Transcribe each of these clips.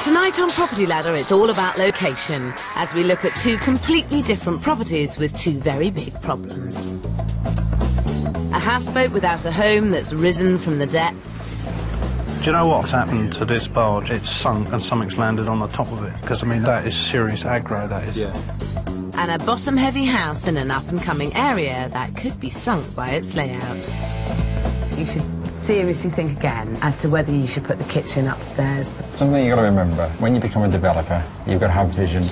Tonight on Property Ladder, it's all about location, as we look at two completely different properties with two very big problems. A houseboat without a home that's risen from the depths. Do you know what's happened to this barge? It's sunk and something's landed on the top of it. Because, I mean, that is serious aggro, that is. Yeah. And a bottom-heavy house in an up-and-coming area that could be sunk by its layout. You should seriously think again as to whether you should put the kitchen upstairs. Something you've got to remember, when you become a developer, you've got to have vision.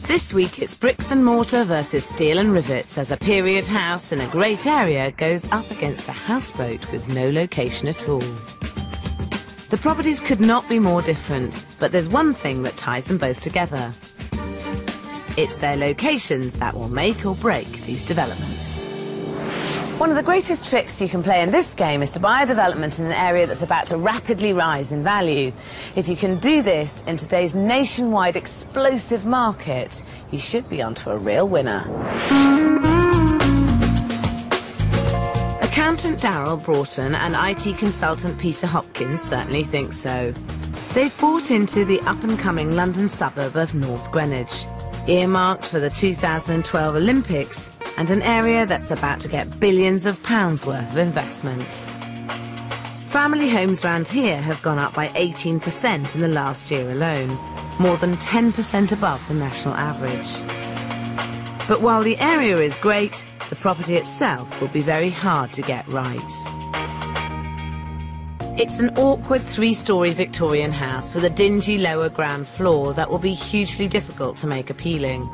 This week it's bricks and mortar versus steel and rivets as a period house in a great area goes up against a houseboat with no location at all. The properties could not be more different, but there's one thing that ties them both together. It's their locations that will make or break these developments. One of the greatest tricks you can play in this game is to buy a development in an area that's about to rapidly rise in value. If you can do this in today's nationwide explosive market, you should be onto a real winner. Accountant Darryl Broughton and IT consultant Peter Hopkins certainly think so. They've bought into the up-and-coming London suburb of North Greenwich, earmarked for the 2012 Olympics, and an area that's about to get billions of pounds worth of investment. Family homes round here have gone up by 18% in the last year alone, more than 10% above the national average. But while the area is great, the property itself will be very hard to get right. It's an awkward three-storey Victorian house with a dingy lower ground floor that will be hugely difficult to make appealing.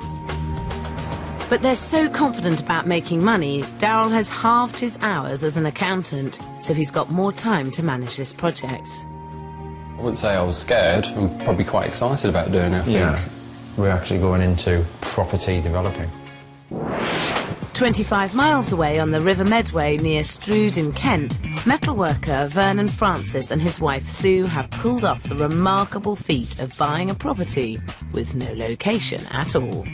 But they're so confident about making money, Darryl has halved his hours as an accountant, so he's got more time to manage this project. I wouldn't say I was scared. I'm probably quite excited about doing it. I think we're actually going into property developing. 25 miles away on the River Medway near Strood in Kent, metalworker Vernon Francis and his wife Sue have pulled off the remarkable feat of buying a property with no location at all.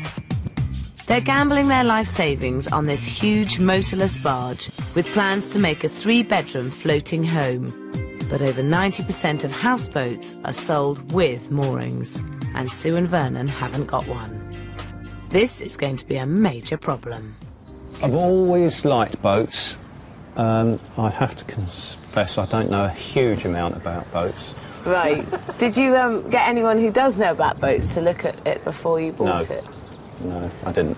They're gambling their life savings on this huge motorless barge with plans to make a 3-bedroom floating home. But over 90% of houseboats are sold with moorings, and Sue and Vernon haven't got one. This is going to be a major problem. I've always liked boats. I have to confess I don't know a huge amount about boats. Right. Did you get anyone who does know about boats to look at it before you bought it? No, I didn't.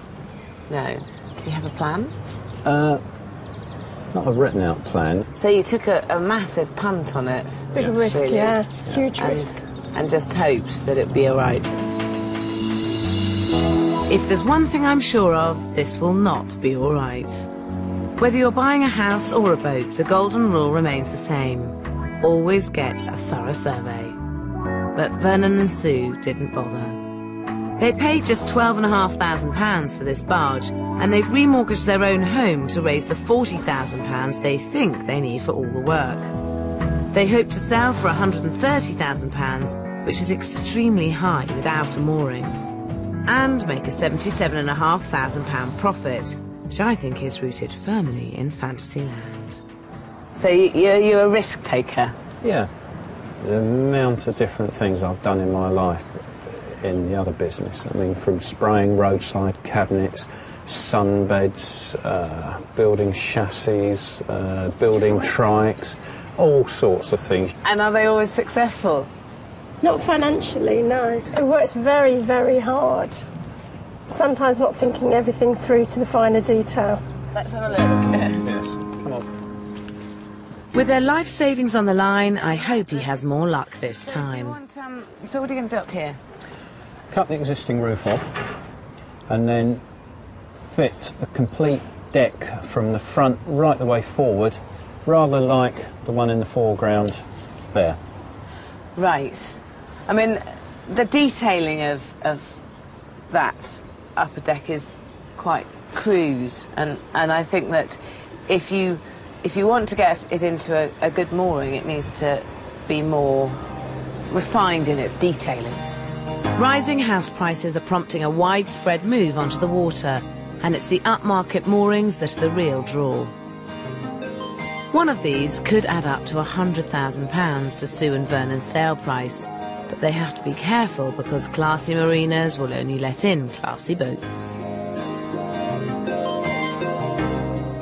No. Do you have a plan? Not a written-out plan. So you took a massive punt on it? Big risk, really? yeah. Huge risk. And just hoped that it'd be all right. If there's one thing I'm sure of, this will not be all right. Whether you're buying a house or a boat, the golden rule remains the same. Always get a thorough survey. But Vernon and Sue didn't bother. They paid just £12,500 for this barge, and they've remortgaged their own home to raise the £40,000 they think they need for all the work. They hope to sell for £130,000, which is extremely high without a mooring, and make a £77,500 profit, which I think is rooted firmly in Fantasyland. So you're a risk taker? Yeah. The amount of different things I've done in my life in the other business. I mean, from spraying roadside cabinets, sunbeds, building chassis, building trikes, all sorts of things. And are they always successful? Not financially, no. It works very, very hard. Sometimes not thinking everything through to the finer detail. Let's have a look. Yes, come on. With their life savings on the line, I hope he has more luck this time. So what are you going to do up here? Cut the existing roof off and then fit a complete deck from the front right the way forward, rather like the one in the foreground there. Right. I mean, the detailing of that upper deck is quite crude, and I think that if you want to get it into a good mooring, it needs to be more refined in its detailing. Rising house prices are prompting a widespread move onto the water, and it's the upmarket moorings that are the real draw. One of these could add up to £100,000 to Sue and Vernon's sale price, but they have to be careful because classy marinas will only let in classy boats.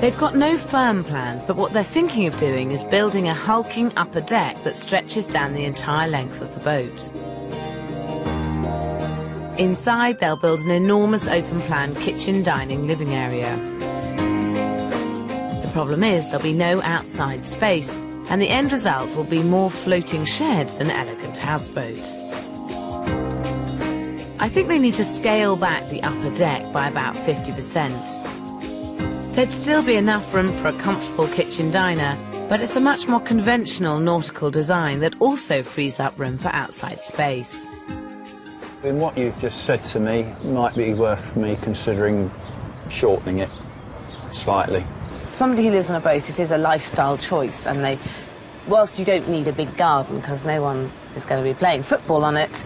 They've got no firm plans, but what they're thinking of doing is building a hulking upper deck that stretches down the entire length of the boat. Inside, they'll build an enormous open-plan kitchen, dining, living area. The problem is there'll be no outside space, and the end result will be more floating shed than elegant houseboat. I think they need to scale back the upper deck by about 50%. There'd still be enough room for a comfortable kitchen diner, but it's a much more conventional nautical design that also frees up room for outside space. In what you've just said to me, might be worth me considering shortening it slightly. Somebody who lives on a boat, it is a lifestyle choice, and whilst you don't need a big garden because no one is going to be playing football on it,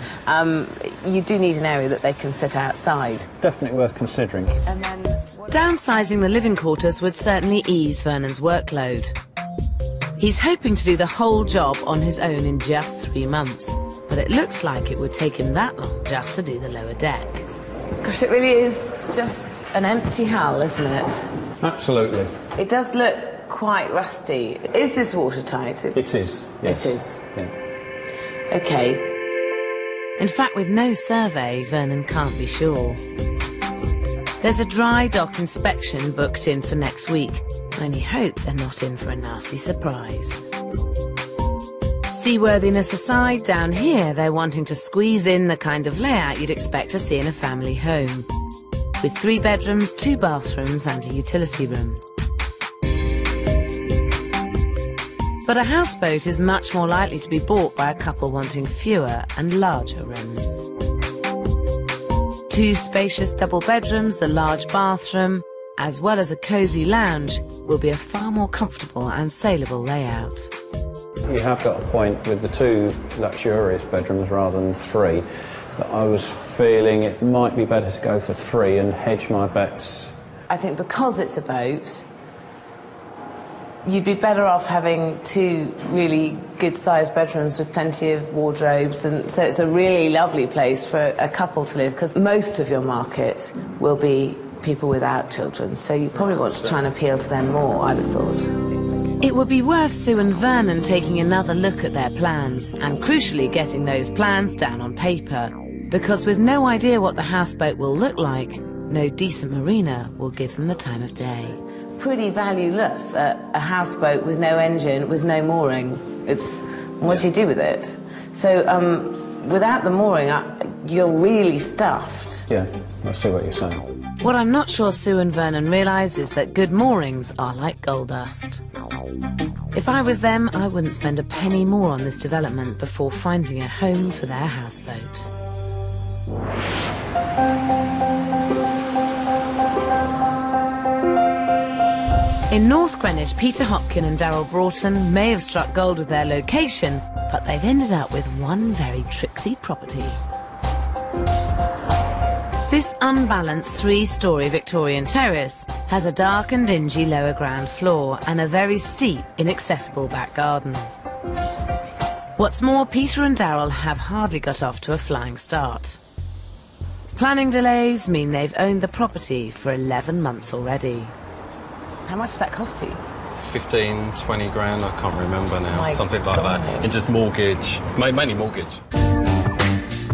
you do need an area that they can sit outside. Definitely worth considering. And then, downsizing the living quarters would certainly ease Vernon's workload. He's hoping to do the whole job on his own in just 3 months, but it looks like it would take him that long just to do the lower deck. Gosh, it really is just an empty hull, isn't it? Absolutely. It does look quite rusty. Is this watertight? It is, yes. It is? Yeah. OK. In fact, with no survey, Vernon can't be sure. There's a dry dock inspection booked in for next week. I only hope they're not in for a nasty surprise. Seaworthiness aside, down here they're wanting to squeeze in the kind of layout you'd expect to see in a family home, with 3 bedrooms, 2 bathrooms and a utility room. But a houseboat is much more likely to be bought by a couple wanting fewer and larger rooms. 2 spacious double bedrooms, a large bathroom, as well as a cosy lounge, will be a far more comfortable and saleable layout. You have got a point with the 2 luxurious bedrooms rather than 3. But I was feeling it might be better to go for 3 and hedge my bets. I think because it's a boat, you'd be better off having 2 really good-sized bedrooms with plenty of wardrobes, and so it's a really lovely place for a couple to live, because most of your market will be people without children, so you probably want to try and appeal to them more, I'd have thought. It would be worth Sue and Vernon taking another look at their plans, and crucially getting those plans down on paper, because with no idea what the houseboat will look like, no decent marina will give them the time of day. Pretty valueless, a houseboat with no engine, with no mooring. What do you do with it? So without the mooring, you're really stuffed. Yeah, I see what you're saying. What I'm not sure Sue and Vernon realise is that good moorings are like gold dust. If I was them, I wouldn't spend a penny more on this development before finding a home for their houseboat. In North Greenwich, Peter Hopkin and Darryl Broughton may have struck gold with their location, but they've ended up with one very tricksy property. This unbalanced 3-storey Victorian terrace has a dark and dingy lower ground floor and a very steep, inaccessible back garden. What's more, Peter and Darryl have hardly got off to a flying start. Planning delays mean they've owned the property for 11 months already. How much does that cost you? 15, 20 grand, I can't remember now, My something like God. that. In just mortgage, mainly mortgage.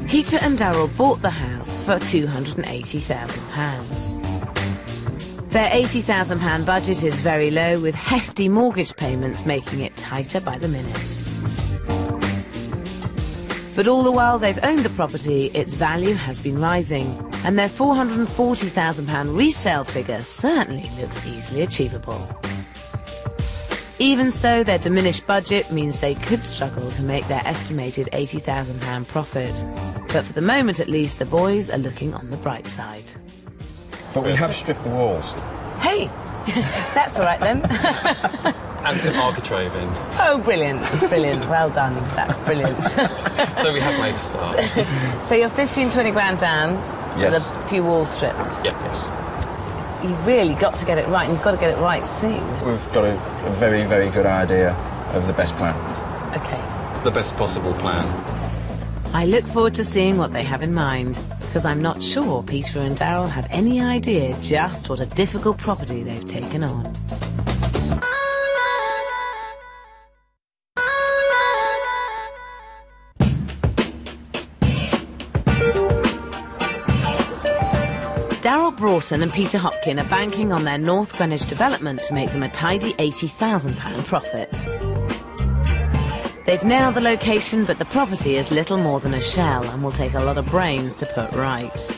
Peter and Darryl bought the house for £280,000. Their £80,000 budget is very low, with hefty mortgage payments making it tighter by the minute. But all the while they've owned the property, its value has been rising, and their £440,000 resale figure certainly looks easily achievable. Even so, their diminished budget means they could struggle to make their estimated £80,000 profit. But for the moment at least, the boys are looking on the bright side. But we have stripped the walls. Hey! That's all right then. And some architraving. Oh, brilliant, brilliant. Well done. That's brilliant. So we have made a start. So you're 15, 20 grand down Yes. with a few wall strips. Yep, yes. You've really got to get it right, and you've got to get it right soon. We've got a very, very good idea of the best plan. OK. The best possible plan. I look forward to seeing what they have in mind, because I'm not sure Peter and Daryl have any idea just what a difficult property they've taken on. Daryl Broughton and Peter Hopkin are banking on their North Greenwich development to make them a tidy £80,000 profit. They've nailed the location, but the property is little more than a shell and will take a lot of brains to put right.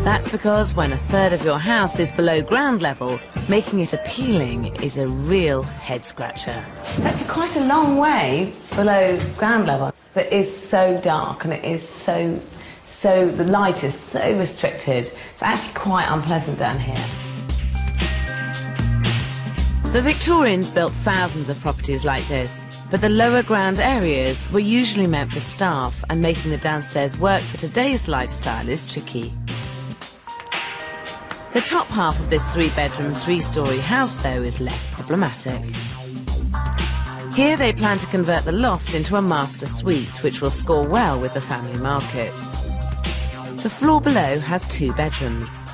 That's because when a third of your house is below ground level, making it appealing is a real head-scratcher. It's actually quite a long way below ground level. It is so dark and it is so the light is so restricted. It's actually quite unpleasant down here. The Victorians built thousands of properties like this, but the lower ground areas were usually meant for staff, and making the downstairs work for today's lifestyle is tricky. The top half of this 3-bedroom, 3-storey house, though, is less problematic. Here they plan to convert the loft into a master suite, which will score well with the family market. The floor below has 2 bedrooms.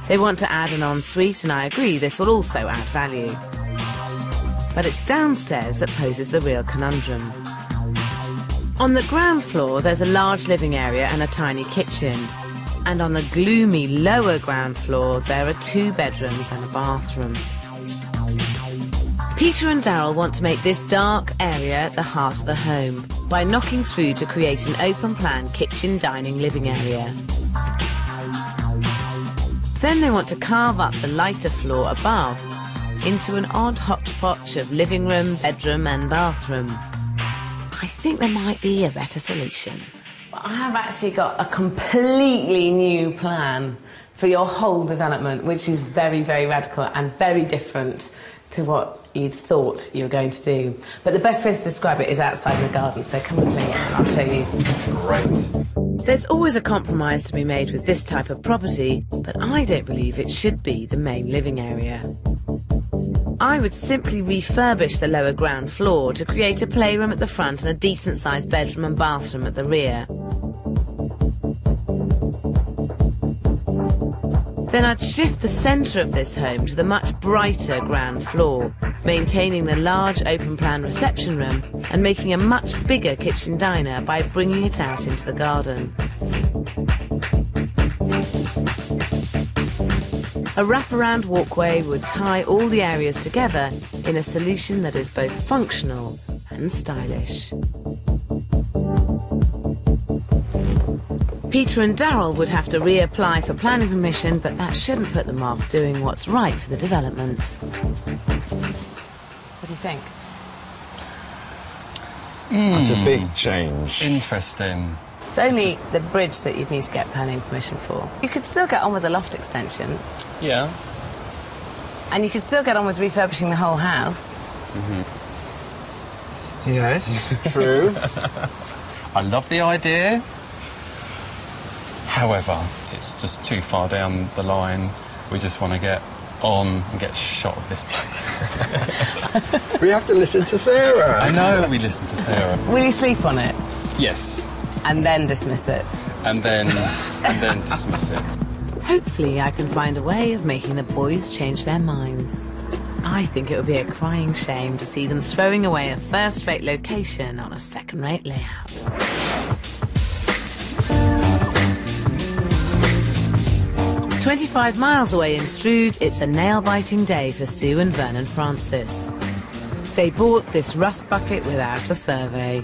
They want to add an ensuite, and I agree this will also add value. But it's downstairs that poses the real conundrum. On the ground floor, there's a large living area and a tiny kitchen. And on the gloomy lower ground floor, there are 2 bedrooms and a bathroom. Peter and Daryl want to make this dark area the heart of the home by knocking through to create an open-plan kitchen, dining, living area. Then they want to carve up the lighter floor above into an odd hodgepodge of living room, bedroom and bathroom. I think there might be a better solution. I have actually got a completely new plan for your whole development, which is very, very radical and very different to what you'd thought you were going to do. But the best way to describe it is outside in the garden, so come with me and I'll show you. Great. There's always a compromise to be made with this type of property, but I don't believe it should be the main living area. I would simply refurbish the lower ground floor to create a playroom at the front and a decent-sized bedroom and bathroom at the rear. Then I'd shift the centre of this home to the much brighter ground floor, maintaining the large open-plan reception room and making a much bigger kitchen diner by bringing it out into the garden. A wraparound walkway would tie all the areas together in a solution that is both functional and stylish. Peter and Daryl would have to reapply for planning permission, but that shouldn't put them off doing what's right for the development. What do you think? That's a big change. Interesting. It's only the bridge that you'd need to get planning permission for. You could still get on with the loft extension. Yeah. And you could still get on with refurbishing the whole house. Yes, true. I love the idea. However, it's just too far down the line. We just want to get on and get shot of this place. We have to listen to Sarah. I know we listen to Sarah. Will you sleep on it? Yes. And then dismiss it? And then dismiss it. Hopefully I can find a way of making the boys change their minds. I think it would be a crying shame to see them throwing away a first-rate location on a second-rate layout. 25 miles away in Strood, it's a nail-biting day for Sue and Vernon Francis. They bought this rust bucket without a survey.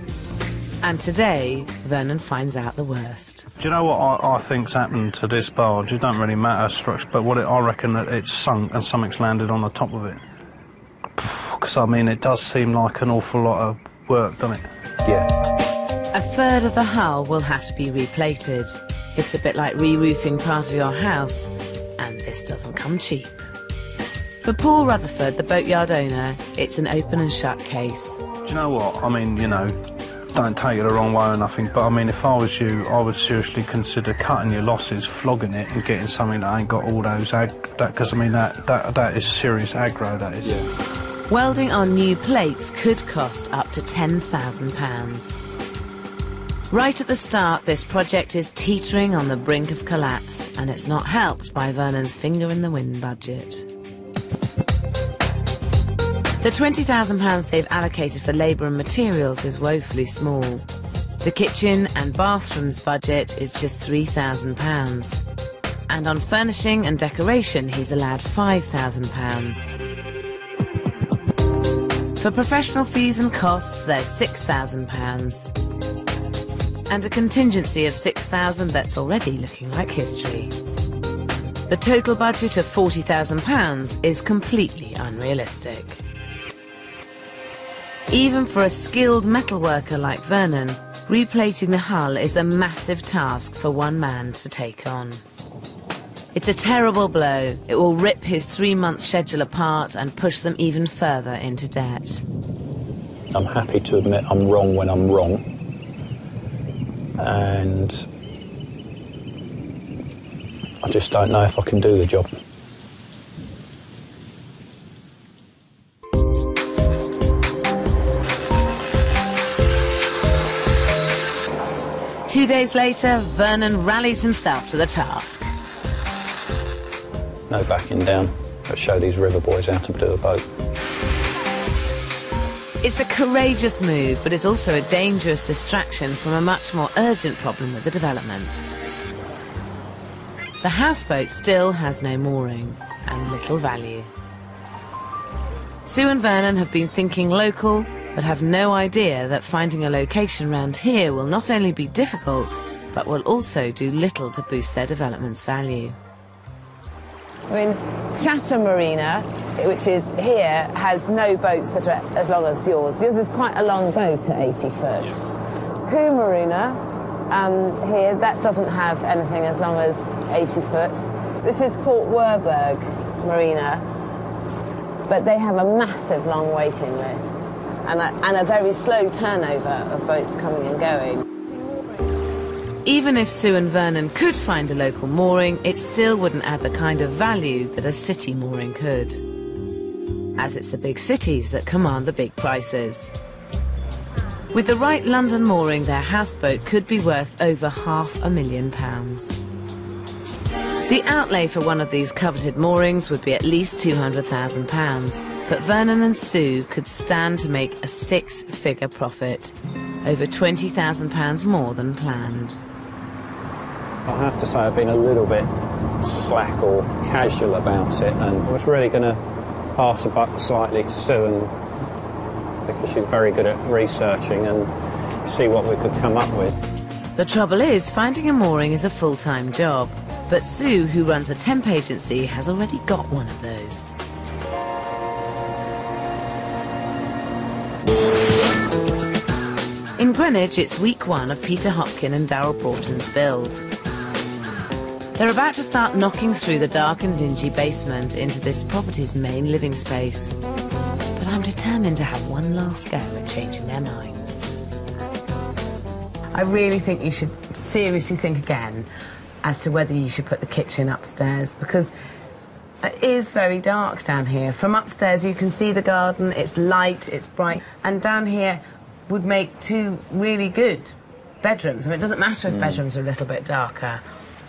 And today, Vernon finds out the worst. Do you know what I think's happened to this barge? It don't really matter structure, but I reckon that it's sunk and something's landed on the top of it. Because, I mean, it does seem like an awful lot of work, doesn't it? Yeah. A third of the hull will have to be replated. It's a bit like re-roofing part of your house, and this doesn't come cheap. For Paul Rutherford, the boatyard owner, it's an open and shut case. Do you know what? I mean, you know, don't take it the wrong way or nothing, but I mean, if I was you, I would seriously consider cutting your losses, flogging it, and getting something that ain't got all those because I mean, that is serious aggro, that is. Yeah. Welding on new plates could cost up to £10,000. Right at the start, this project is teetering on the brink of collapse, and it's not helped by Vernon's finger-in-the-wind budget. The £20,000 they've allocated for labour and materials is woefully small. The kitchen and bathrooms budget is just £3,000. And on furnishing and decoration, he's allowed £5,000. For professional fees and costs, there's £6,000. And a contingency of £6,000 that's already looking like history. The total budget of £40,000 is completely unrealistic. Even for a skilled metalworker like Vernon, replating the hull is a massive task for one man to take on. It's a terrible blow. It will rip his 3-month schedule apart and push them even further into debt. I'm happy to admit I'm wrong when I'm wrong. And I just don't know if I can do the job. Two days later, Vernon rallies himself to the task. No backing down. Let's show these river boys how to do a boat. It's a courageous move, but it's also a dangerous distraction from a much more urgent problem with the development. The houseboat still has no mooring and little value. Sue and Vernon have been thinking local, but have no idea that finding a location round here will not only be difficult, but will also do little to boost their development's value. I mean, Chatham Marina, which is here, has no boats that are as long as yours. Yours is quite a long boat at 80 foot. Yes. Crewe Marina, here, that doesn't have anything as long as 80 foot. This is Port Werburg Marina, but they have a massive long waiting list and a very slow turnover of boats coming and going. Even if Sue and Vernon could find a local mooring, it still wouldn't add the kind of value that a city mooring could, as it's the big cities that command the big prices. With the right London mooring, their houseboat could be worth over £500,000. The outlay for one of these coveted moorings would be at least £200,000, but Vernon and Sue could stand to make a 6-figure profit, over £20,000 more than planned. I have to say I've been a little bit slack or casual about it, and I was really going to pass the buck slightly to Sue, and because she's very good at researching, and see what we could come up with. The trouble is, finding a mooring is a full-time job, but Sue, who runs a temp agency, has already got one of those. In Greenwich, it's week 1 of Peter Hopkin and Darryl Broughton's build. They're about to start knocking through the dark and dingy basement into this property's main living space. But I'm determined to have one last go at changing their minds. I really think you should seriously think again as to whether you should put the kitchen upstairs, because it is very dark down here. From upstairs you can see the garden, it's light, it's bright, and down here would make 2 really good bedrooms. I mean, it doesn't matter if bedrooms are a little bit darker.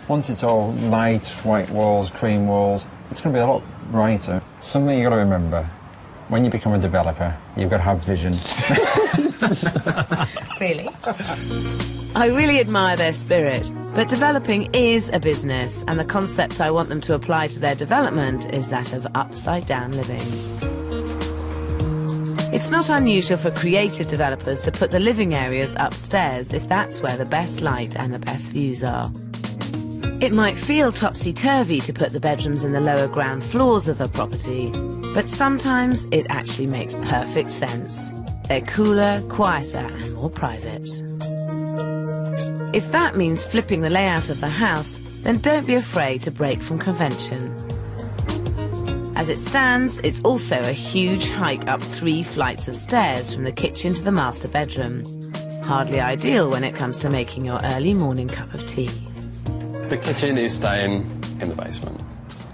Once it's all light, white walls, cream walls, it's going to be a lot brighter. Something you've got to remember, when you become a developer, you've got to have vision. Really? I really admire their spirit, but developing is a business, and the concept I want them to apply to their development is that of upside-down living. It's not unusual for creative developers to put the living areas upstairs if that's where the best light and the best views are. It might feel topsy-turvy to put the bedrooms in the lower ground floors of a property, but sometimes it actually makes perfect sense. They're cooler, quieter and more private. If that means flipping the layout of the house, then don't be afraid to break from convention. As As it stands, it's also a huge hike up 3 flights of stairs from the kitchen to the master bedroom. Hardly ideal when it comes to making your early morning cup of tea. The kitchen is staying in the basement.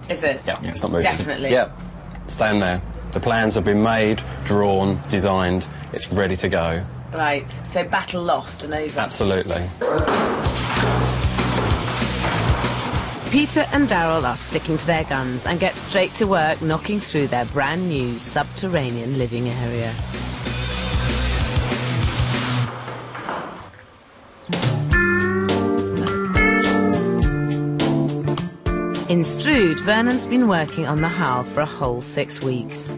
Is it? Yeah, it's not moving. Definitely? Yeah, staying there. The plans have been made, drawn, designed. It's ready to go. Right, so battle lost and over. Absolutely. Peter and Daryl are sticking to their guns and get straight to work knocking through their brand new subterranean living area. In Strood, Vernon's been working on the hull for a whole 6 weeks.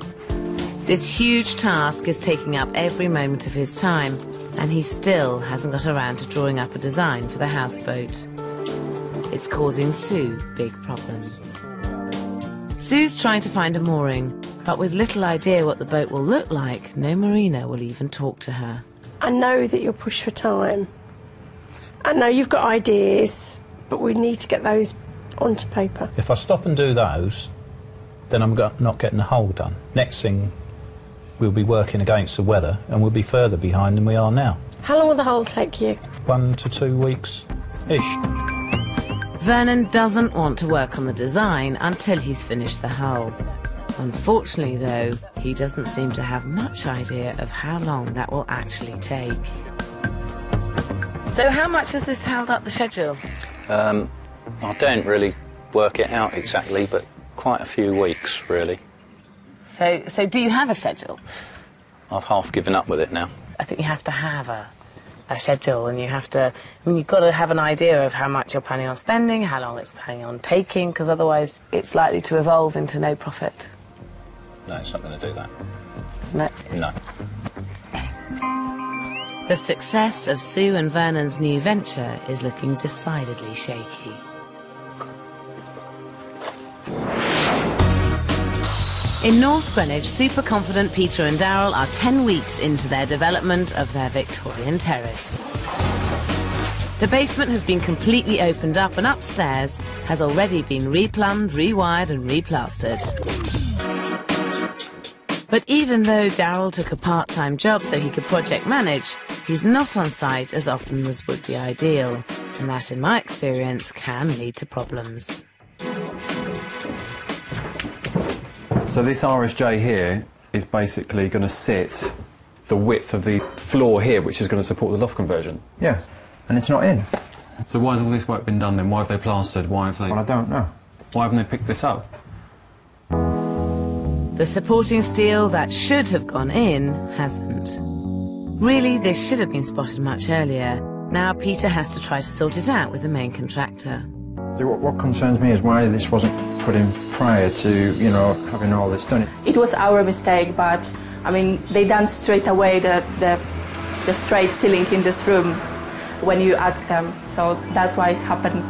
This huge task is taking up every moment of his time, and he still hasn't got around to drawing up a design for the houseboat. It's causing Sue big problems. Sue's trying to find a mooring, but with little idea what the boat will look like, no mariner will even talk to her. I know that you're pushed for time. I know you've got ideas, but we need to get those onto paper. If I stop and do those, then I'm not getting the hull done. Next thing, we'll be working against the weather and we'll be further behind than we are now. How long will the hull take you? 1 to 2 weeks-ish. Vernon doesn't want to work on the design until he's finished the hull. Unfortunately, though, he doesn't seem to have much idea of how long that will actually take. So how much has this held up the schedule? I don't really work it out exactly, but quite a few weeks, really. So do you have a schedule? I've half given up with it now. I think you have to have a schedule, and you've got to have an idea of how much you're planning on spending, how long it's planning on taking, because otherwise it's likely to evolve into no profit. No, it's not going to do that. Isn't it? No. The success of Sue and Vernon's new venture is looking decidedly shaky. In North Greenwich, super-confident Peter and Daryl are 10 weeks into their development of their Victorian terrace. The basement has been completely opened up and upstairs has already been replumbed, rewired and replastered. But even though Daryl took a part-time job so he could project manage, he's not on site as often as would be ideal, and that, in my experience, can lead to problems. So this RSJ here is basically going to sit the width of the floor here, which is going to support the loft conversion. Yeah, and it's not in. So why has all this work been done then? Why have they plastered? Why have they... Well, I don't know. Why haven't they picked this up? The supporting steel that should have gone in hasn't. Really, this should have been spotted much earlier. Now Peter has to try to sort it out with the main contractor. So what concerns me is why this wasn't put in prior to, you know, having all this done. It was our mistake, but I mean, they done straight away the straight ceiling in this room when you ask them, so that's why it's happened.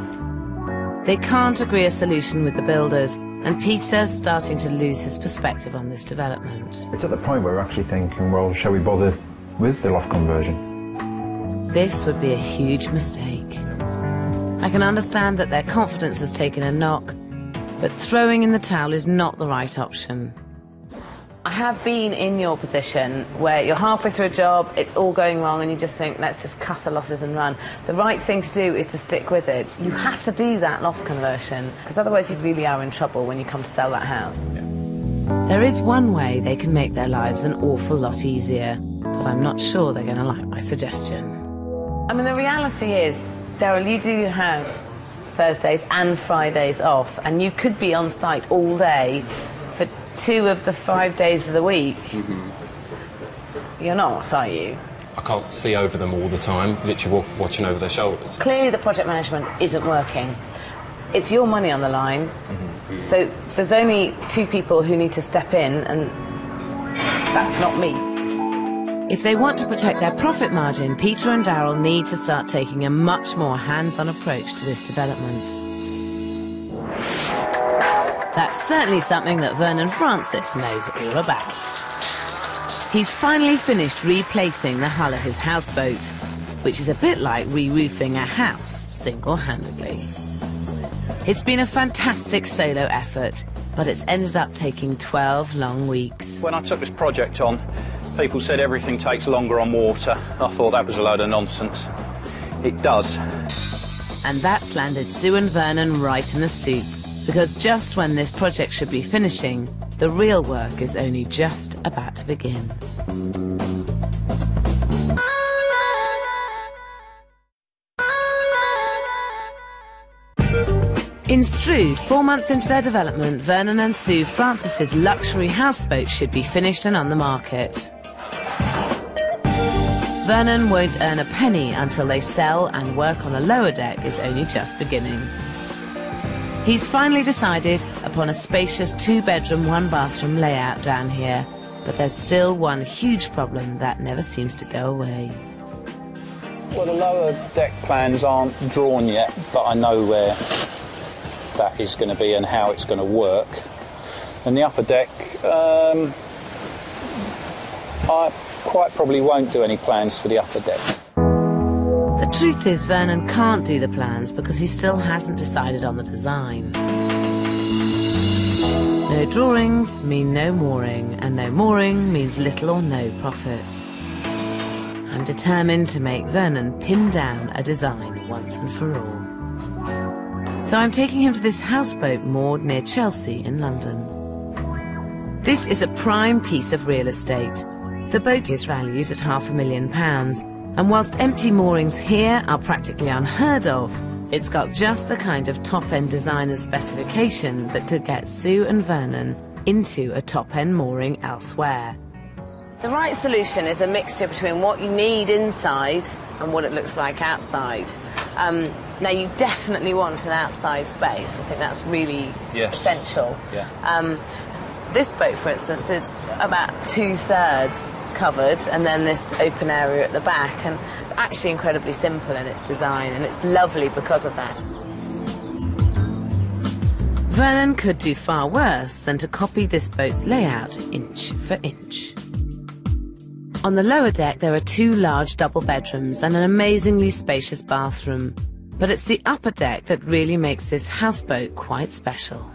They can't agree a solution with the builders, and Peter's starting to lose his perspective on this development. It's at the point where we're actually thinking, well, shall we bother with the loft conversion? This would be a huge mistake. I can understand that their confidence has taken a knock, but throwing in the towel is not the right option. I have been in your position where you're halfway through a job, it's all going wrong, and you just think, let's just cut our losses and run. The right thing to do is to stick with it. You have to do that loft conversion, because otherwise you really are in trouble when you come to sell that house. Yeah. There is one way they can make their lives an awful lot easier, but I'm not sure they're going to like my suggestion. I mean, the reality is, Daryl, you do have Thursdays and Fridays off, and you could be on site all day for 2 of the 5 days of the week. Mm-hmm. You're not, are you? I can't see over them all the time, literally watching over their shoulders. Clearly the project management isn't working. It's your money on the line, mm-hmm. So there's only 2 people who need to step in, and that's not me. If they want to protect their profit margin, Peter and Daryl need to start taking a much more hands-on approach to this development. That's certainly something that Vernon Francis knows all about. He's finally finished replacing the hull of his houseboat, which is a bit like re-roofing a house single-handedly. It's been a fantastic solo effort, but it's ended up taking 12 long weeks. When I took this project on, people said everything takes longer on water. I thought that was a load of nonsense. It does. And that's landed Sue and Vernon right in the soup, because just when this project should be finishing, the real work is only just about to begin. In Strood, 4 months into their development, Vernon and Sue Francis's luxury houseboat should be finished and on the market. Vernon won't earn a penny until they sell, and work on the lower deck is only just beginning. He's finally decided upon a spacious 2-bedroom, 1-bathroom layout down here, but there's still one huge problem that never seems to go away. Well, the lower deck plans aren't drawn yet, but I know where that is going to be and how it's going to work. And the upper deck, I quite probably won't do any plans for the upper deck. The truth is, Vernon can't do the plans because he still hasn't decided on the design. No drawings mean no mooring, and no mooring means little or no profit. I'm determined to make Vernon pin down a design once and for all. So I'm taking him to this houseboat moored near Chelsea in London. This is a prime piece of real estate. The boat is valued at £500,000, and whilst empty moorings here are practically unheard of, it's got just the kind of top-end design and specification that could get Sue and Vernon into a top-end mooring elsewhere. The right solution is a mixture between what you need inside and what it looks like outside. Now, you definitely want an outside space. I think that's really essential. Yeah. This boat, for instance, is about 2/3 covered, and then this open area at the back. And it's actually incredibly simple in its design, and it's lovely because of that. Vernon could do far worse than to copy this boat's layout inch for inch. On the lower deck, there are 2 large double bedrooms and an amazingly spacious bathroom. But it's the upper deck that really makes this houseboat quite special.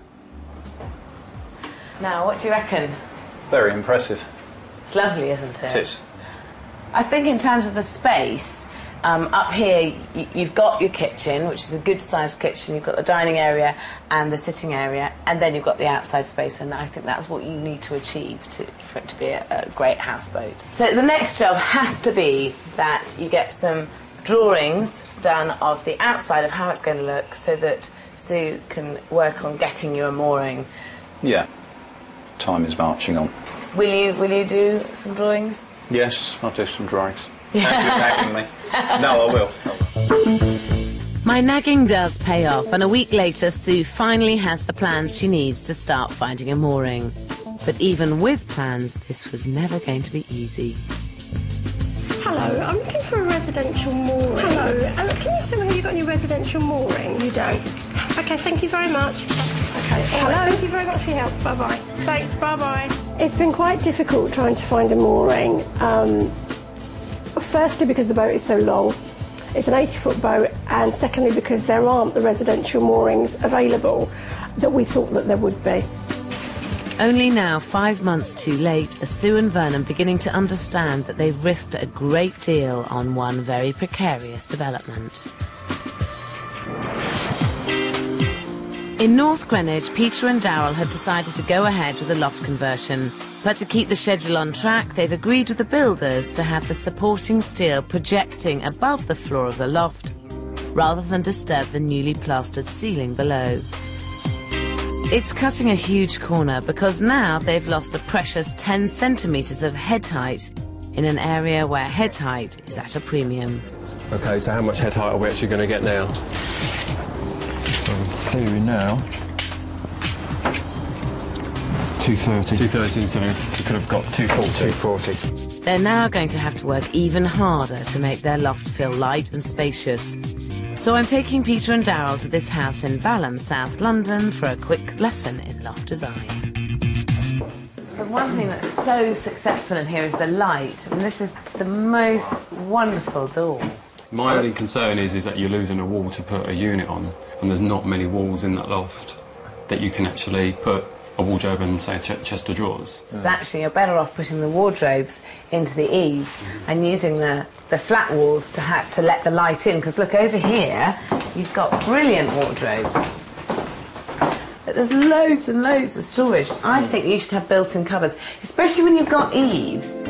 Now, what do you reckon? Very impressive. It's lovely, isn't it? It is. I think in terms of the space, up here you've got your kitchen, which is a good-sized kitchen. You've got the dining area and the sitting area, and then you've got the outside space, and I think that's what you need to achieve for it to be a great houseboat. So the next job has to be that you get some drawings done of the outside of how it's going to look, so that Sue can work on getting you a mooring. Yeah. Time is marching on. Will you do some drawings? Yes, I'll do some drawings. Thank you for nagging me. No, I will. My nagging does pay off, and a week later Sue finally has the plans she needs to start finding a mooring. But even with plans, this was never going to be easy. Hello, I'm looking for a residential mooring. Hello, can you tell me, have you got any residential moorings? You don't. Okay, thank you very much. Okay, hello. Thank you very much for your help. Bye-bye. Thanks, bye-bye. It's been quite difficult trying to find a mooring. Firstly, because the boat is so long. It's an 80-foot boat, and secondly, because there aren't the residential moorings available that we thought that there would be. Only now, 5 months too late, are Sue and Vernon beginning to understand that they've risked a great deal on one very precarious development. In North Greenwich, Peter and Darryl had decided to go ahead with the loft conversion, but to keep the schedule on track, they've agreed with the builders to have the supporting steel projecting above the floor of the loft, rather than disturb the newly plastered ceiling below. It's cutting a huge corner, because now they've lost a precious 10 centimetres of head height in an area where head height is at a premium. OK, so how much head height are we actually going to get now? Theory now. 230. 230 instead of, you could have got 240. 240. They're now going to have to work even harder to make their loft feel light and spacious. So I'm taking Peter and Darryl to this house in Balham, South London, for a quick lesson in loft design. The one thing that's so successful in here is the light, and this is the most wonderful door. My only concern is that you're losing a wall to put a unit on, and there's not many walls in that loft that you can actually put a wardrobe and, say, a chest of drawers. Actually, you're better off putting the wardrobes into the eaves and using the flat walls to let the light in, because look, over here, you've got brilliant wardrobes. But there's loads and loads of storage. I think you should have built-in cupboards, especially when you've got eaves.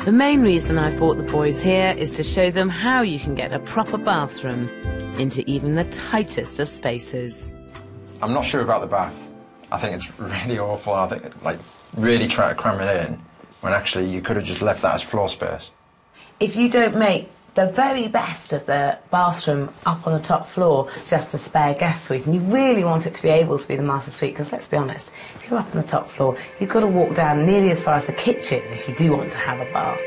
The main reason I've brought the boys here is to show them how you can get a proper bathroom into even the tightest of spaces. I'm not sure about the bath. I think it's really awful. I think, like, really try to cram it in when actually you could have just left that as floor space. If you don't make the very best of the bathroom up on the top floor, it's just a spare guest suite, and you really want it to be able to be the master suite, because let's be honest, if you're up on the top floor, you've got to walk down nearly as far as the kitchen if you do want to have a bath.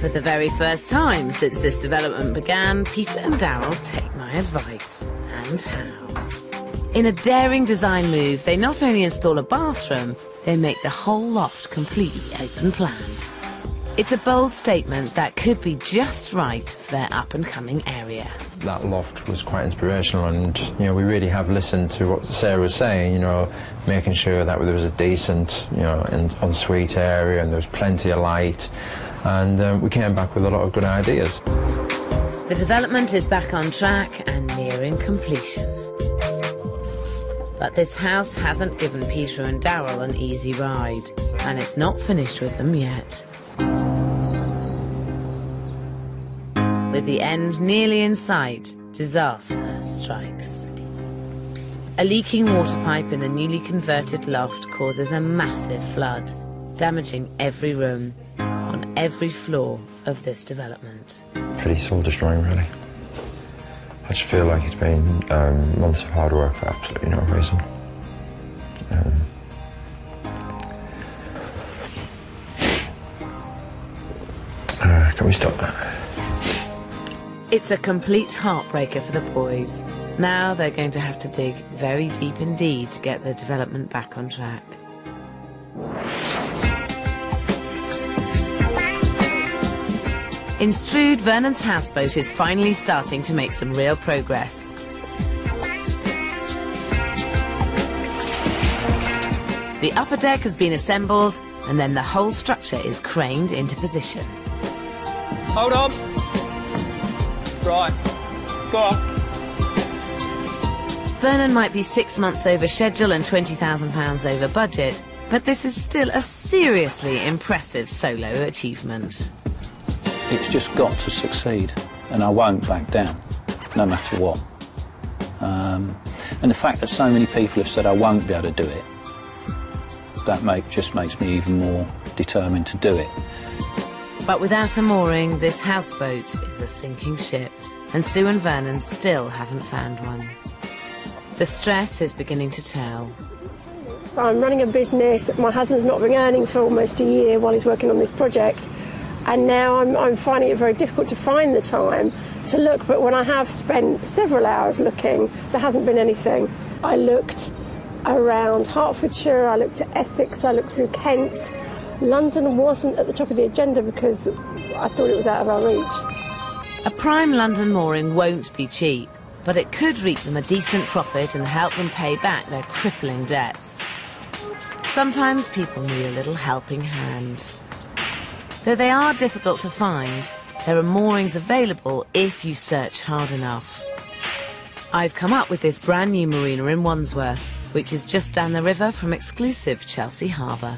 For the very first time since this development began, Peter and Daryl take my advice. And how? In a daring design move, they not only install a bathroom, they make the whole loft completely open plan. It's a bold statement that could be just right for their up-and-coming area. That loft was quite inspirational, and, you know, we really have listened to what Sarah was saying, you know, making sure that there was a decent, you know, ensuite area and there was plenty of light, and we came back with a lot of good ideas. The development is back on track and nearing completion. But this house hasn't given Peter and Daryl an easy ride, and it's not finished with them yet. With the end nearly in sight, disaster strikes. A leaking water pipe in the newly converted loft causes a massive flood, damaging every room on every floor of this development. Pretty soul-destroying, really. I just feel like it's been months of hard work for absolutely no reason. Can we stop that? It's a complete heartbreaker for the boys. Now they're going to have to dig very deep indeed to get the development back on track. In Strood, Vernon's houseboat is finally starting to make some real progress. The upper deck has been assembled, and then the whole structure is craned into position. Hold on. Right. Go on. Vernon might be 6 months over schedule and £20,000 over budget, but this is still a seriously impressive solo achievement. It's just got to succeed, and I won't back down, no matter what. And the fact that so many people have said I won't be able to do it, that just makes me even more determined to do it. But without a mooring, this houseboat is a sinking ship, and Sue and Vernon still haven't found one. The stress is beginning to tell. I'm running a business. My husband's not been earning for almost a year while he's working on this project, and now I'm finding it very difficult to find the time to look. But when I have spent several hours looking, there hasn't been anything. I looked around Hertfordshire, I looked at Essex, I looked through Kent. London wasn't at the top of the agenda because I thought it was out of our reach. A prime London mooring won't be cheap, but it could reap them a decent profit and help them pay back their crippling debts. Sometimes people need a little helping hand. Though they are difficult to find, there are moorings available if you search hard enough. I've come up with this brand new marina in Wandsworth, which is just down the river from exclusive Chelsea Harbour.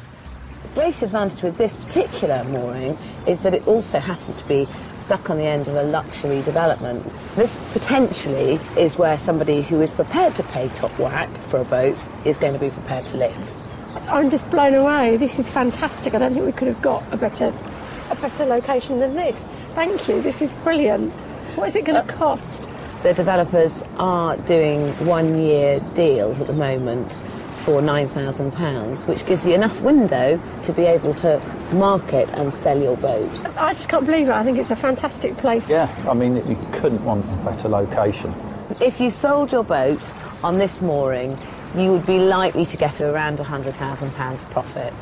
The great advantage with this particular mooring is that it also happens to be stuck on the end of a luxury development. This potentially is where somebody who is prepared to pay top whack for a boat is going to be prepared to live. I'm just blown away. This is fantastic. I don't think we could have got a better location than this. Thank you. This is brilliant. What is it going to cost? The developers are doing 1-year deals at the moment for £9,000, which gives you enough window to be able to market and sell your boat. I just can't believe it. I think it's a fantastic place. Yeah, I mean, you couldn't want a better location. If you sold your boat on this mooring, you would be likely to get around £100,000 profit.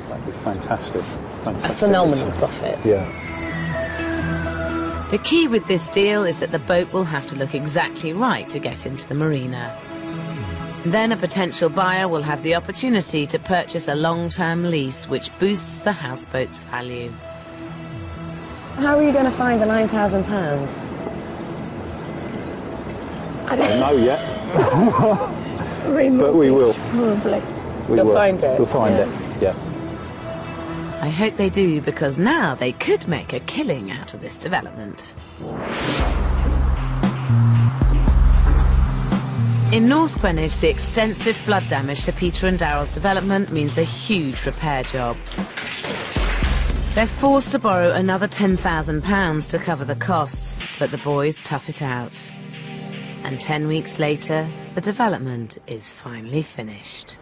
That'd be fantastic. A phenomenal profit. Yeah. The key with this deal is that the boat will have to look exactly right to get into the marina. Then a potential buyer will have the opportunity to purchase a long-term lease, which boosts the houseboat's value. How are you going to find the £9,000? I don't know yet. But we will. Probably. We'll find it. We'll find it, yeah. I hope they do, because now they could make a killing out of this development. In North Greenwich, the extensive flood damage to Peter and Daryl's development means a huge repair job. They're forced to borrow another £10,000 to cover the costs, but the boys tough it out. And 10 weeks later, the development is finally finished.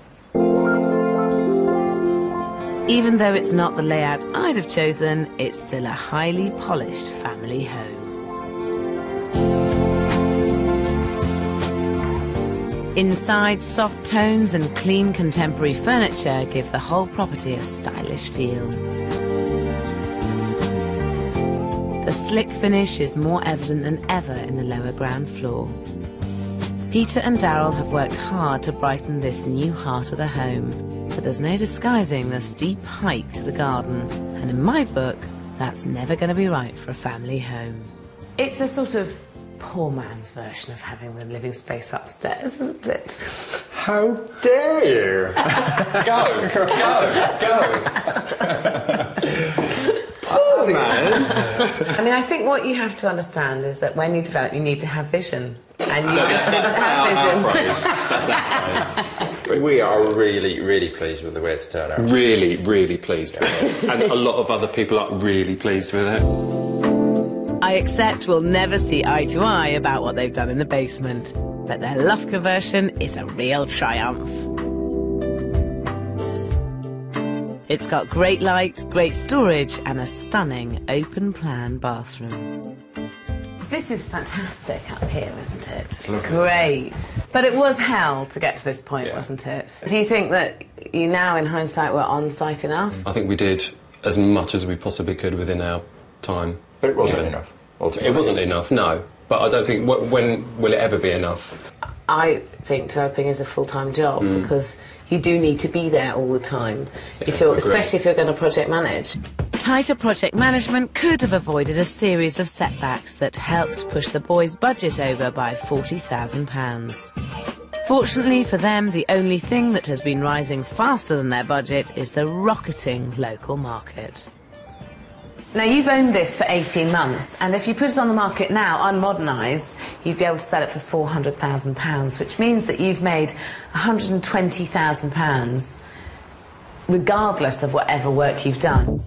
Even though it's not the layout I'd have chosen, it's still a highly polished family home. Inside, soft tones and clean contemporary furniture give the whole property a stylish feel. The slick finish is more evident than ever in the lower ground floor. Peter and Daryl have worked hard to brighten this new heart of the home, but there's no disguising the steep hike to the garden, and in my book, that's never going to be right for a family home. It's a sort of poor man's version of having the living space upstairs, isn't it? How dare you? Go. Poor man's. I mean, I think what you have to understand is that when you develop, you need to have vision. And you just didn't have vision. That's our phrase. We are really, really pleased with the way it's turned out. Really, really pleased with it. And a lot of other people are really pleased with it. I accept we'll never see eye to eye about what they've done in the basement, but their loft conversion is a real triumph. It's got great light, great storage, and a stunning open-plan bathroom. This is fantastic up here, isn't it? Great. But it was hell to get to this point, wasn't it? Do you think that you now, in hindsight, were on site enough? I think we did as much as we possibly could within our time. But it wasn't enough. Ultimately. It wasn't enough, no. But I don't think, when will it ever be enough? I think developing is a full-time job because you do need to be there all the time, especially if you're going to project manage. Tighter project management could have avoided a series of setbacks that helped push the boys' budget over by £40,000. Fortunately for them, the only thing that has been rising faster than their budget is the rocketing local market. Now, you've owned this for 18 months, and if you put it on the market now, unmodernised, you'd be able to sell it for £400,000, which means that you've made £120,000, regardless of whatever work you've done.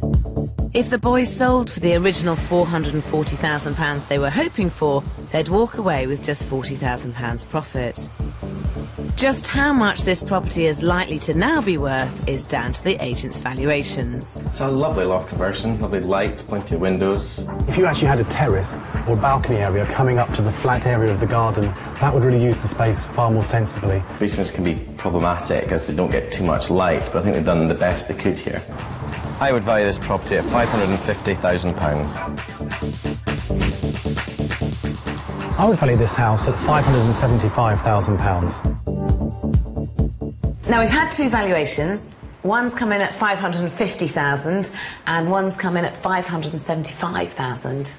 If the boys sold for the original £440,000 they were hoping for, they'd walk away with just £40,000 profit. Just how much this property is likely to now be worth is down to the agent's valuations. It's a lovely loft conversion, lovely light, plenty of windows. If you actually had a terrace or balcony area coming up to the flat area of the garden, that would really use the space far more sensibly. Basements can be problematic as they don't get too much light, but I think they've done the best they could here. I would value this property at £550,000. I would value this house at £575,000. Now, we've had two valuations. One's come in at £550,000 and one's come in at £575,000.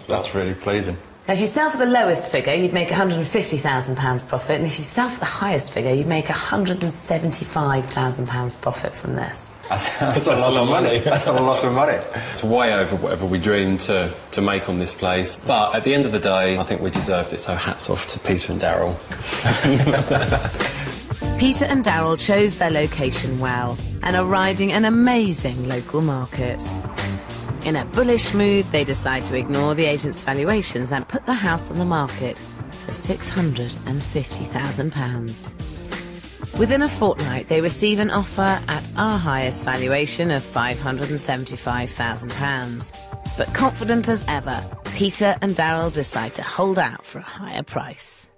That's really pleasing. Now, if you sell for the lowest figure, you'd make £150,000 profit, and if you sell for the highest figure, you'd make £175,000 profit from this. That's a lot of money. That's a lot of money. It's way over whatever we dreamed to make on this place. But at the end of the day, I think we deserved it, so hats off to Peter and Daryl. Peter and Daryl chose their location well and are riding an amazing local market. In a bullish mood, they decide to ignore the agent's valuations and put the house on the market for £650,000. Within a fortnight, they receive an offer at our highest valuation of £575,000. But confident as ever, Peter and Daryl decide to hold out for a higher price.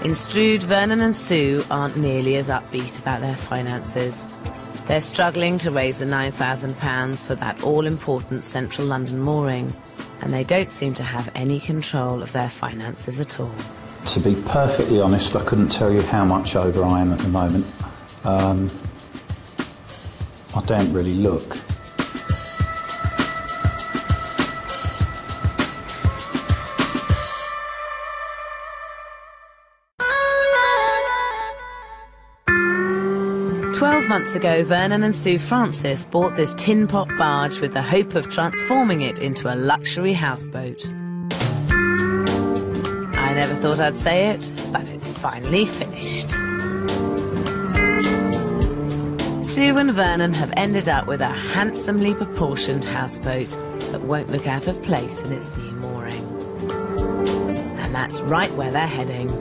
In Strood, Vernon and Sue aren't nearly as upbeat about their finances. They're struggling to raise the £9,000 for that all-important central London mooring, and they don't seem to have any control of their finances at all. To be perfectly honest, I couldn't tell you how much over I am at the moment. I don't really look. Months ago, Vernon and Sue Francis bought this tin pot barge with the hope of transforming it into a luxury houseboat. I never thought I'd say it, but it's finally finished. Sue and Vernon have ended up with a handsomely proportioned houseboat that won't look out of place in its new mooring. And that's right where they're heading.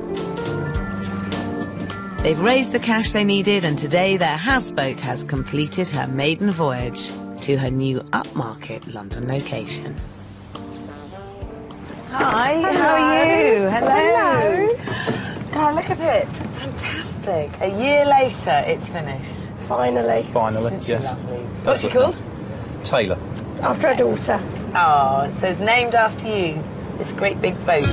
They've raised the cash they needed, and today their houseboat has completed her maiden voyage to her new upmarket London location. Hi, hello. How are you? Hello. God, look at it. Fantastic. A year later, it's finished. Finally. Finally, Isn't she yes. lovely? What's she called? Taylor. After a daughter. Oh, so it's named after you, this great big boat.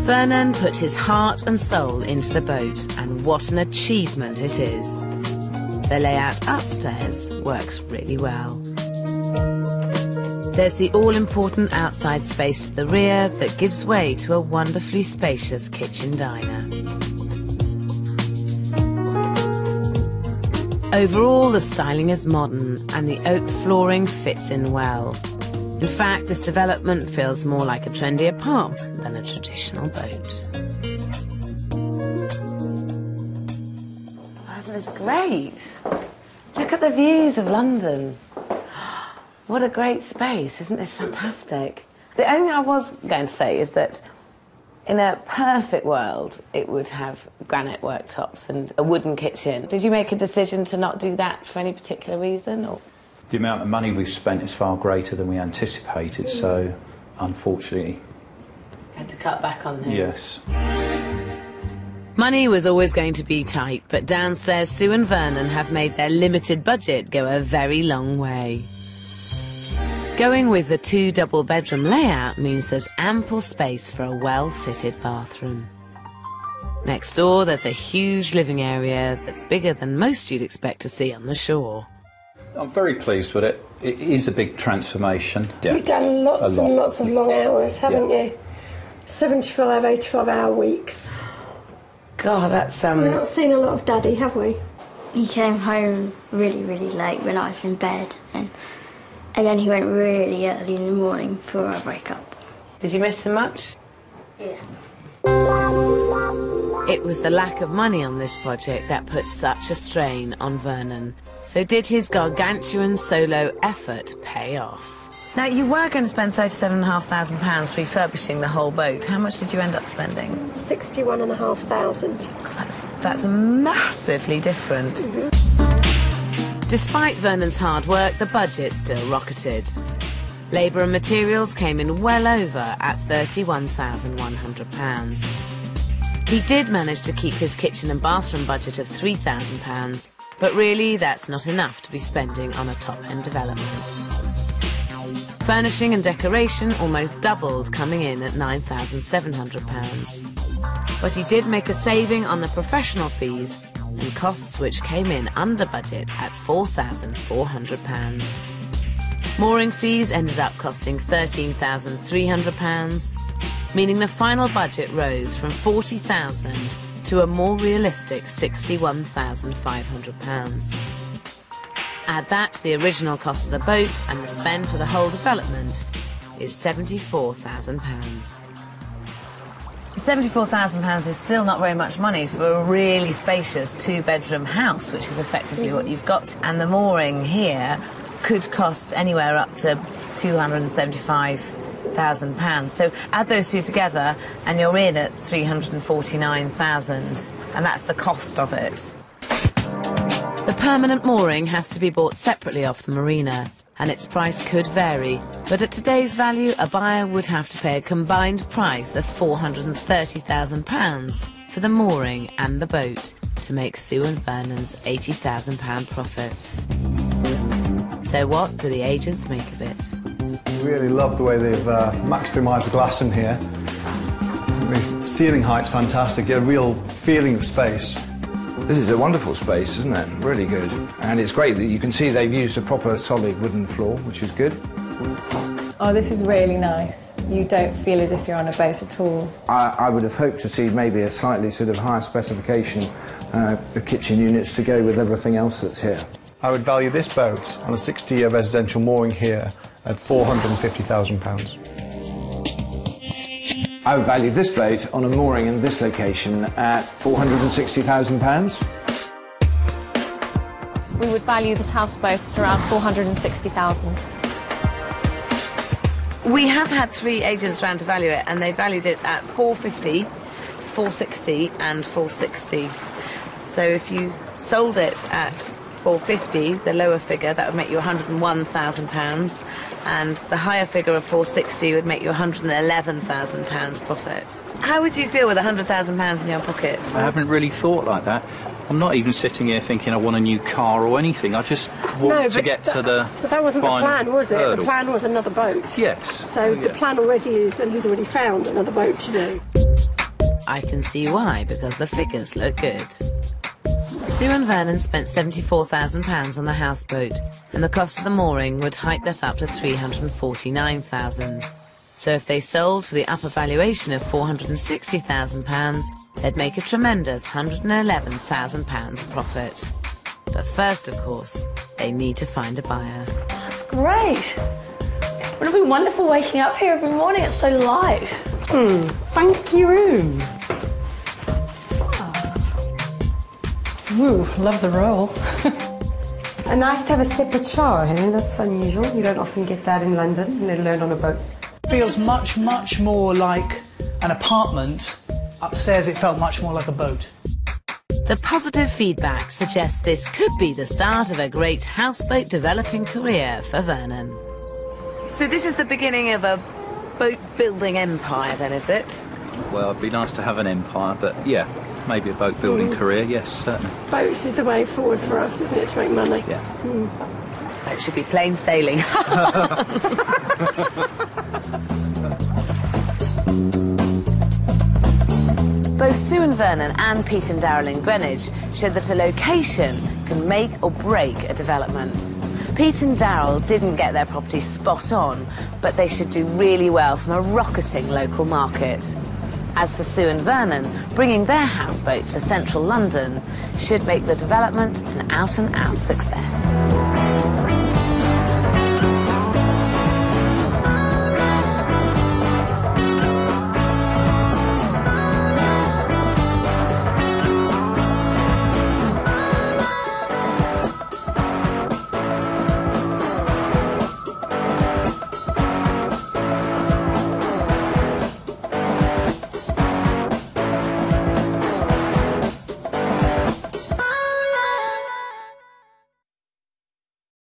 Vernon put his heart and soul into the boat, and what an achievement it is. The layout upstairs works really well. There's the all-important outside space to the rear that gives way to a wonderfully spacious kitchen diner. Overall, the styling is modern, and the oak flooring fits in well. In fact, this development feels more like a trendy apartment than a traditional boat. Isn't this great? Look at the views of London. What a great space, isn't this fantastic? The only thing I was going to say is that in a perfect world, it would have granite worktops and a wooden kitchen. Did you make a decision to not do that for any particular reason? Or? The amount of money we've spent is far greater than we anticipated, so unfortunately... Had to cut back on things. Yes. Money was always going to be tight, but downstairs Sue and Vernon have made their limited budget go a very long way. Going with the 2 double-bedroom layout means there's ample space for a well-fitted bathroom. Next door, there's a huge living area that's bigger than most you'd expect to see on the shore. I'm very pleased with it. It is a big transformation. Yeah. You've done lots and lots of long hours, haven't you? 75, 85-hour weeks. God, that's We've not seen a lot of Daddy, have we? He came home really, really late when I was in bed, and then he went really early in the morning before I woke up. Did you miss him much? Yeah. It was the lack of money on this project that put such a strain on Vernon. So did his gargantuan solo effort pay off? Now, you were going to spend £37,500 refurbishing the whole boat. How much did you end up spending? £61,500. That's massively different. Mm-hmm. Despite Vernon's hard work, the budget still rocketed. Labour and materials came in well over at £31,100. He did manage to keep his kitchen and bathroom budget of £3,000, but really that's not enough to be spending on a top-end development. Furnishing and decoration almost doubled, coming in at £9,700. But he did make a saving on the professional fees and costs, which came in under budget at £4,400. Mooring fees ended up costing £13,300, meaning the final budget rose from £40,000 to a more realistic £61,500. Add that to the original cost of the boat, and the spend for the whole development is £74,000. £74,000 is still not very much money for a really spacious 2-bedroom house, which is effectively what you've got. And the mooring here could cost anywhere up to £275,000. So add those two together and you're in at £349,000, and that's the cost of it. The permanent mooring has to be bought separately off the marina, and its price could vary, but at today's value, a buyer would have to pay a combined price of £430,000 for the mooring and the boat to make Sue and Vernon's £80,000 profit. So what do the agents make of it? I really love the way they've maximised the glass in here. The ceiling height's fantastic, a real feeling of space. This is a wonderful space, isn't it? Really good. And it's great that you can see they've used a proper solid wooden floor, which is good. Oh, this is really nice. You don't feel as if you're on a boat at all. I would have hoped to see maybe a slightly sort of higher specification of kitchen units to go with everything else that's here. I would value this boat on a 60-year residential mooring here at £450,000. I would value this boat on a mooring in this location at £460,000. We would value this houseboat at around £460,000. We have had 3 agents round to value it, and they valued it at £450, £460 and £460. So if you sold it at £450, the lower figure, that would make you £101,000, and the higher figure of £460 would make you £111,000 profit. How would you feel with £100,000 in your pocket? I haven't really thought like that. I'm not even sitting here thinking I want a new car or anything. I just want to get to the But that wasn't the plan, was it? hurdle. The plan was another boat. Yes. So the plan already is that he's already found another boat to do. I can see why, because the figures look good. Sue and Vernon spent £74,000 on the houseboat, and the cost of the mooring would hike that up to £349,000. So if they sold for the upper valuation of £460,000, they'd make a tremendous £111,000 profit. But first, of course, they need to find a buyer. That's great. Wouldn't it be wonderful waking up here every morning? It's so light. Funky room. Ooh, love the roll. And nice to have a separate shower here. That's unusual. You don't often get that in London, let alone on a boat. Feels much, much more like an apartment. Upstairs it felt much more like a boat. The positive feedback suggests this could be the start of a great houseboat developing career for Vernon. So this is the beginning of a boat-building empire, then, is it? Well, it'd be nice to have an empire, but yeah, maybe a boat building career, yes, certainly. Boats is the way forward for us, isn't it, to make money? Yeah. It should be plain sailing. Both Sue and Vernon and Pete and Darrell in Greenwich showed that a location can make or break a development. Pete and Darrell didn't get their property spot on, but they should do really well from a rocketing local market. As for Sue and Vernon, bringing their houseboat to central London should make the development an out-and-out success.